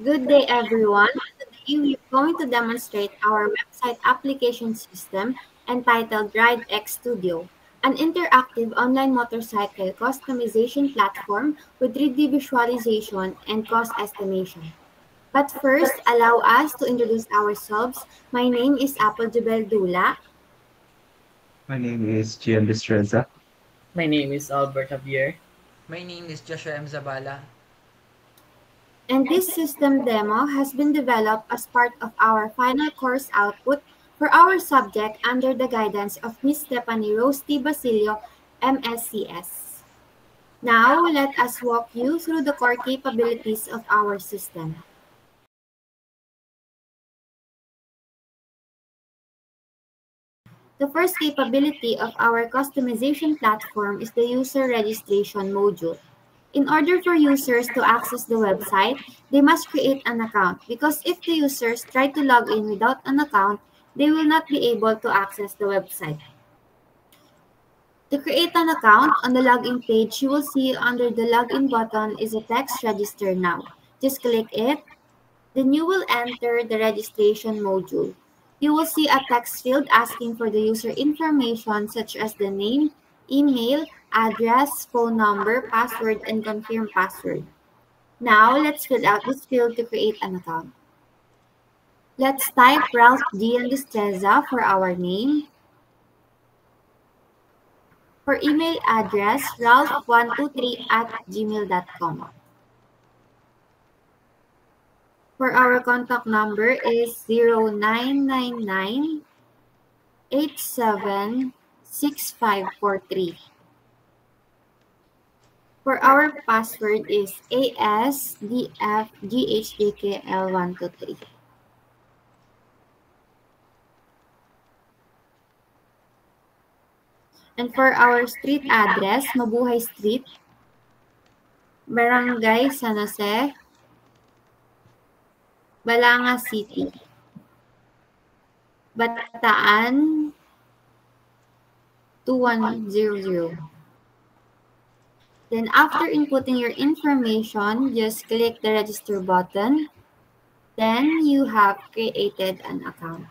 Good day, everyone. Today we're going to demonstrate our website application system entitled RideX Studio, an interactive online motorcycle customization platform with 3D visualization and cost estimation. But first, allow us to introduce ourselves. My name is Apple Jubel Dula, My name is Gian Destreza. My name is Albert Javier. My name is Joshua M. Zabala. and this system demo has been developed as part of our final course output for our subject under the guidance of Ms. Stephanie Rose T. Basilio, MSCS. Now, let us walk you through the core capabilities of our system. The first capability of our customization platform is the user registration module. In order for users to access the website, they must create an account because if the users try to log in without an account, they will not be able to access the website. To create an account, on the login page, you will see under the login button is a text register now. Just click it. Then you will enter the registration module. You will see a text field asking for the user information such as the name, email, address, phone number, password, and confirm password. Now, let's fill out this field to create an account. Let's type Ralph D. Destreza for our name. For email address, ralph123 at gmail.com. For our contact number is 0999 876543. For our password is ASDFGHJKL123. And for our street address, Mabuhay Street, Barangay San Jose, Balanga City, Bataan 2100. Then after inputting your information, just click the register button. Then you have created an account.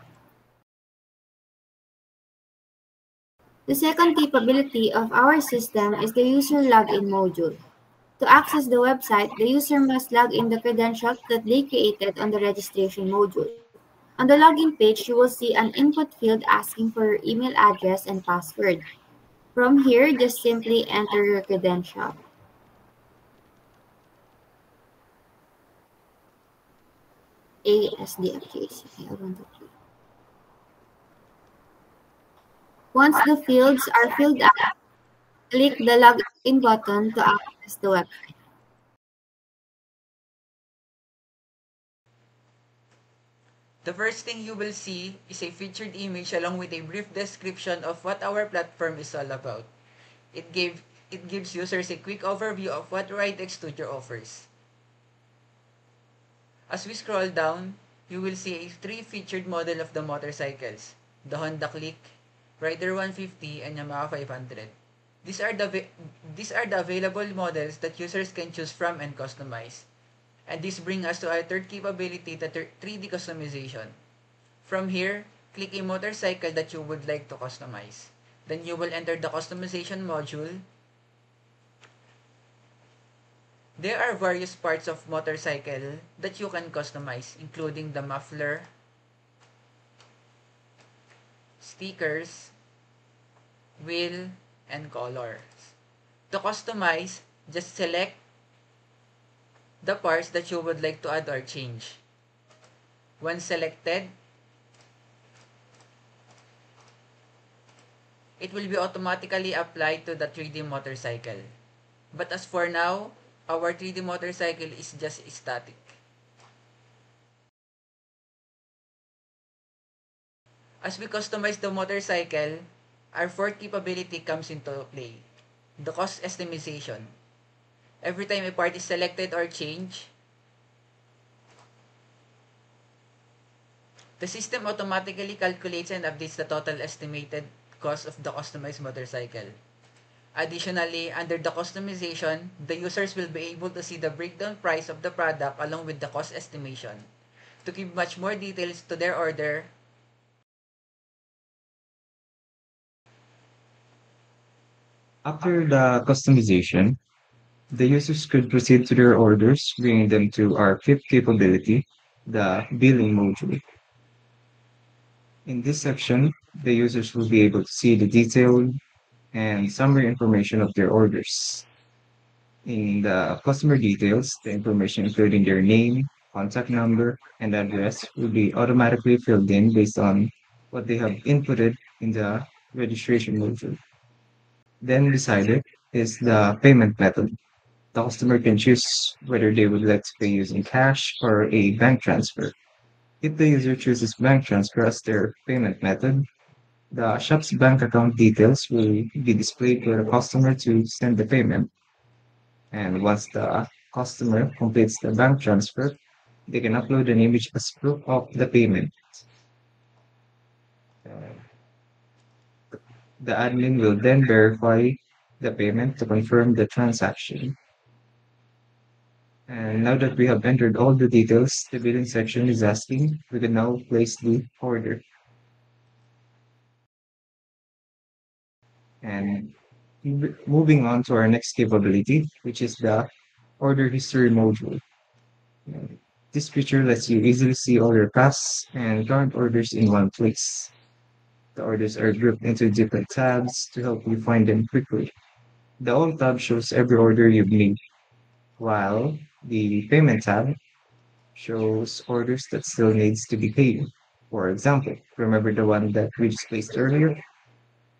The second capability of our system is the user login module. To access the website, the user must log in the credentials that they created on the registration module. On the login page, you will see an input field asking for your email address and password. From here, just simply enter your credential. ASDFGHCL123. Once the fields are filled out, click the login button to access the website. The first thing you will see is a featured image along with a brief description of what our platform is all about. It gives users a quick overview of what RideX Studio offers. As we scroll down, you will see a three featured model of the motorcycles: the Honda Click, Rider 150, and Yamaha 500. These are the available models that users can choose from and customize. And this brings us to our third capability, the 3D customization. From here, click a motorcycle that you would like to customize. Then you will enter the customization module. There are various parts of motorcycle that you can customize, including the muffler, stickers, wheel, and colors. To customize, just select the parts that you would like to add or change. Once selected, it will be automatically applied to the 3D motorcycle. But as for now, our 3D motorcycle is just static. As we customize the motorcycle, our fourth capability comes into play: the cost estimation. Every time a part is selected or changed, the system automatically calculates and updates the total estimated cost of the customized motorcycle. Additionally, under the customization, the users will be able to see the breakdown price of the product along with the cost estimation. To give much more details to their order, After the customization, the users could proceed to their orders, bringing them to our fifth capability, the billing module. In this section, the users will be able to see the detailed and summary information of their orders. In the customer details, the information including their name, contact number, and address will be automatically filled in based on what they have inputted in the registration module. Then beside it is the payment method. The customer can choose whether they would like to pay using cash or a bank transfer. If the user chooses bank transfer as their payment method, the shop's bank account details will be displayed for the customer to send the payment. And once the customer completes the bank transfer, they can upload an image as proof of the payment. Uh, the admin will then verify the payment to confirm the transaction. And now that we have entered all the details, the billing section is asking, we can now place the order. And moving on to our next capability, which is the order history module. This feature lets you easily see all your past and current orders in one place. The orders are grouped into different tabs to help you find them quickly. The All tab shows every order you've made, while the Payment tab shows orders that still needs to be paid. For example, remember the one that we just placed earlier?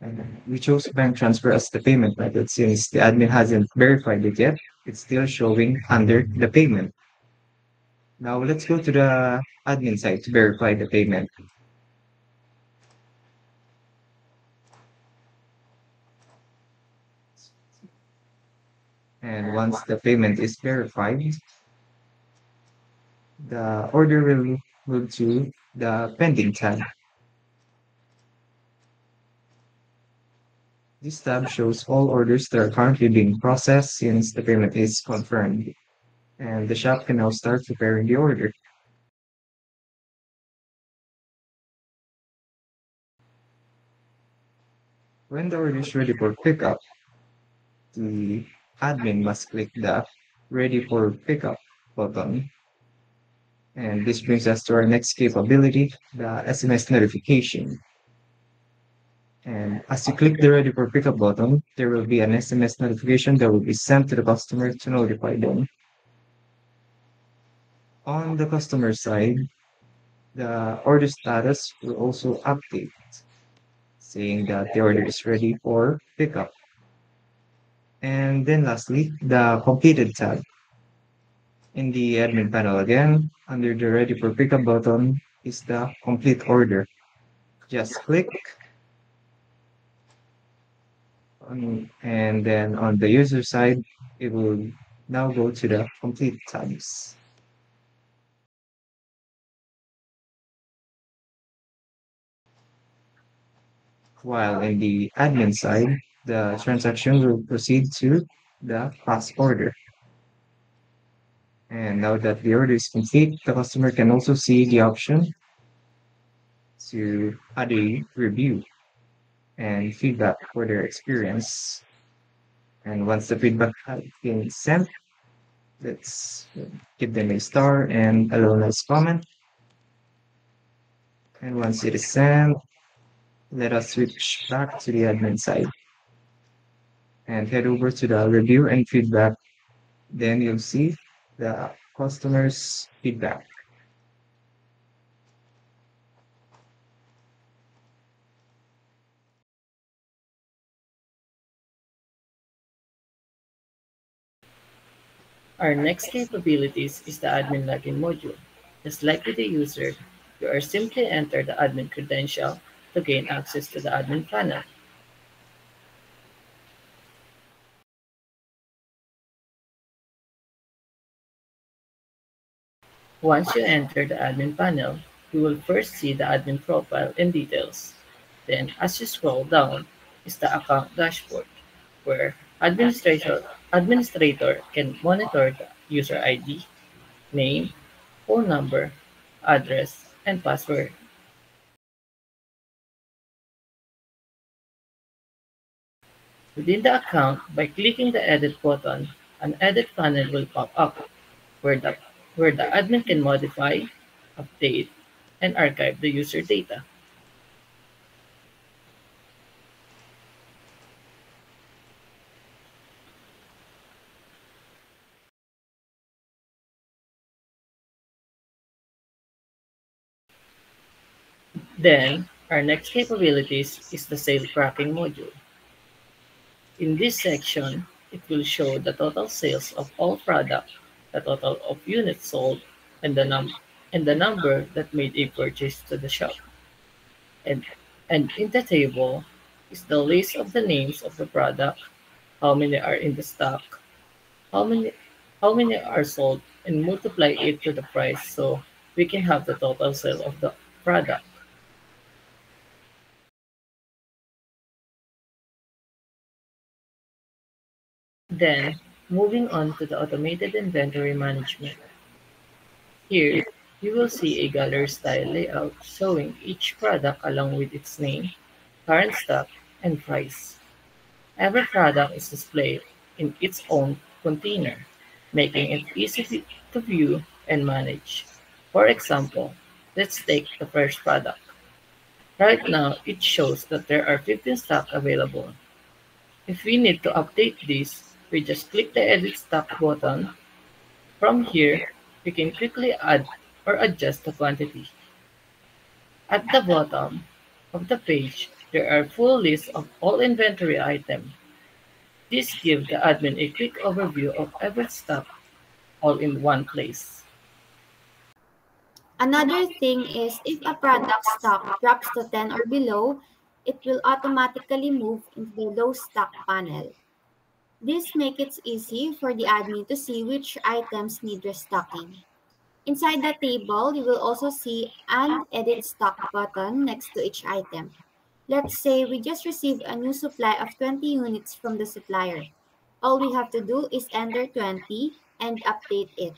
And we chose bank transfer as the payment method since the admin hasn't verified it yet. It's still showing under the payment. Now let's go to the admin side to verify the payment. And once the payment is verified, the order will move to the pending tab. This tab shows all orders that are currently being processed since the payment is confirmed, and the shop can now start preparing the order. When the order is ready for pickup, the admin must click the Ready for Pickup button. And this brings us to our next capability, the SMS notification. And as you click the Ready for Pickup button, there will be an SMS notification that will be sent to the customer to notify them. On the customer side, the order status will also update, saying that the order is ready for pickup. And then lastly, the completed tab. In the admin panel again, under the Ready for Pickup button is the complete order. Just click and then on the user side, it will now go to the complete tabs. While in the admin side, the transaction will proceed to the past order. And now that the order is complete, the customer can also see the option to add a review and feedback for their experience. And once the feedback has been sent, let's give them a star and a little nice comment. And once it is sent, let us switch back to the admin side and head over to the review and feedback. Then you'll see the customer's feedback. Our next capabilities is the admin login module. Just like with the user, you are simply enter the admin credential to gain access to the admin panel. Once you enter the admin panel, you will first see the admin profile and details. Then, as you scroll down, is the account dashboard. where administrator can monitor the user ID, name, phone number, address, and password. Within the account, by clicking the Edit button, an Edit panel will pop up where the admin can modify, update, and archive the user data. Then, our next capabilities is the sale tracking module. In this section, it will show the total sales of all products, the total of units sold, and the number that made a purchase to the shop. And, and in the table is the list of the names of the product, how many are in the stock, how many how many are sold, and multiply it to the price so we can have the total sale of the product. Then, moving on to the automated inventory management. Here, you will see a gallery-style layout showing each product along with its name, current stock, and price. Every product is displayed in its own container, making it easy to view and manage. For example, let's take the first product. Right now, it shows that there are 15 stock available. If we need to update this, we just click the Edit Stock button. From here, we can quickly add or adjust the quantity. At the bottom of the page, there are full lists of all inventory items. This gives the admin a quick overview of every stock all in one place. Another thing is if a product stock drops to 10 or below, it will automatically move into the low stock panel. This makes it easy for the admin to see which items need restocking. Inside the table, you will also see an Edit Stock button next to each item. Let's say we just received a new supply of 20 units from the supplier. All we have to do is enter 20 and update it.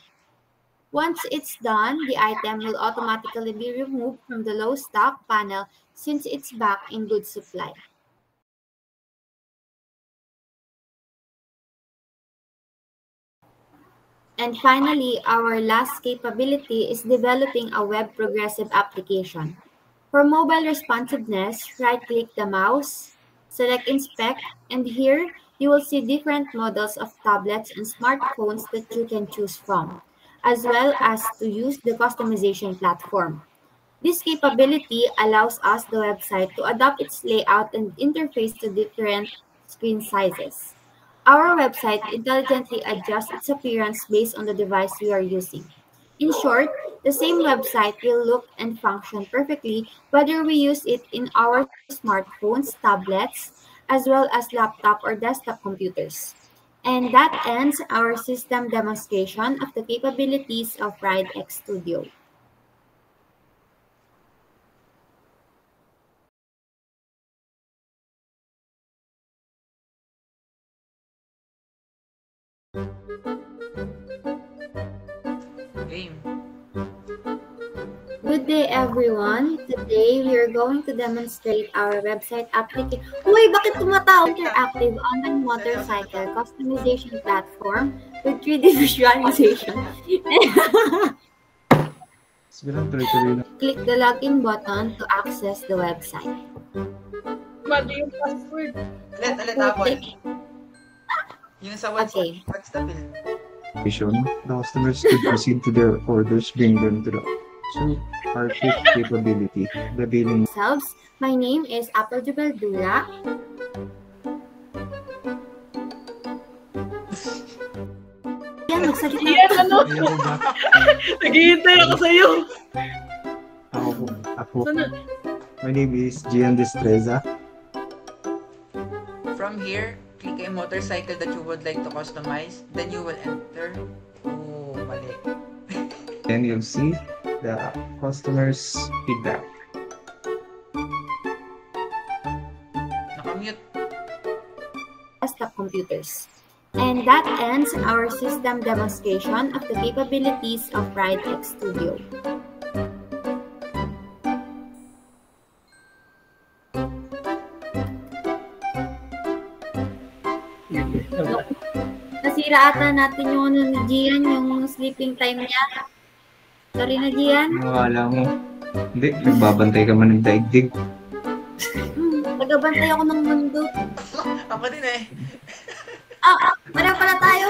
Once it's done, the item will automatically be removed from the low stock panel since it's back in good supply. And finally, our last capability is developing a web progressive application. For mobile responsiveness, right-click the mouse, select Inspect, and here you will see different models of tablets and smartphones that you can choose from, as well as to use the customization platform. This capability allows us the website to adapt its layout and interface to different screen sizes. Our website intelligently adjusts its appearance based on the device we are using. In short, the same website will look and function perfectly whether we use it in our smartphones, tablets, as well as laptop or desktop computers. And that ends our system demonstration of the capabilities of RideX Studio. Game. Good day everyone! Today we are going to demonstrate our website application. Uy, bakit tumatawa? Interactive online motorcycle customization platform with 3D visualization. Click the login button to access the website. Mali yung password. Alit, tapon. Yung sa what's Okay. the bill? The customers could proceed to their orders, bring them to the so our fifth capability, the billing. Selves, my name is Apple Jubel Dura. Yan, magsalit na. Yan, ano? Naghihintay ako sa'yo. Ako. Sana. My name is Gian Destreza. From here, click a motorcycle that you would like to customize. Then you will enter. Oh, mali. Then you'll see the customer's feedback. Nakamute. Desktop computers. And that ends our system demonstration of the capabilities of RightX Studio. Nasira ata natin yung ni Gian, yung sleeping time niya. Sorry na, Gian. Wala mo. Hindi, nagbabantay ka man ng daigdig. Tagabantay ako ng mundo. Ako din eh. Pareho pala tayo.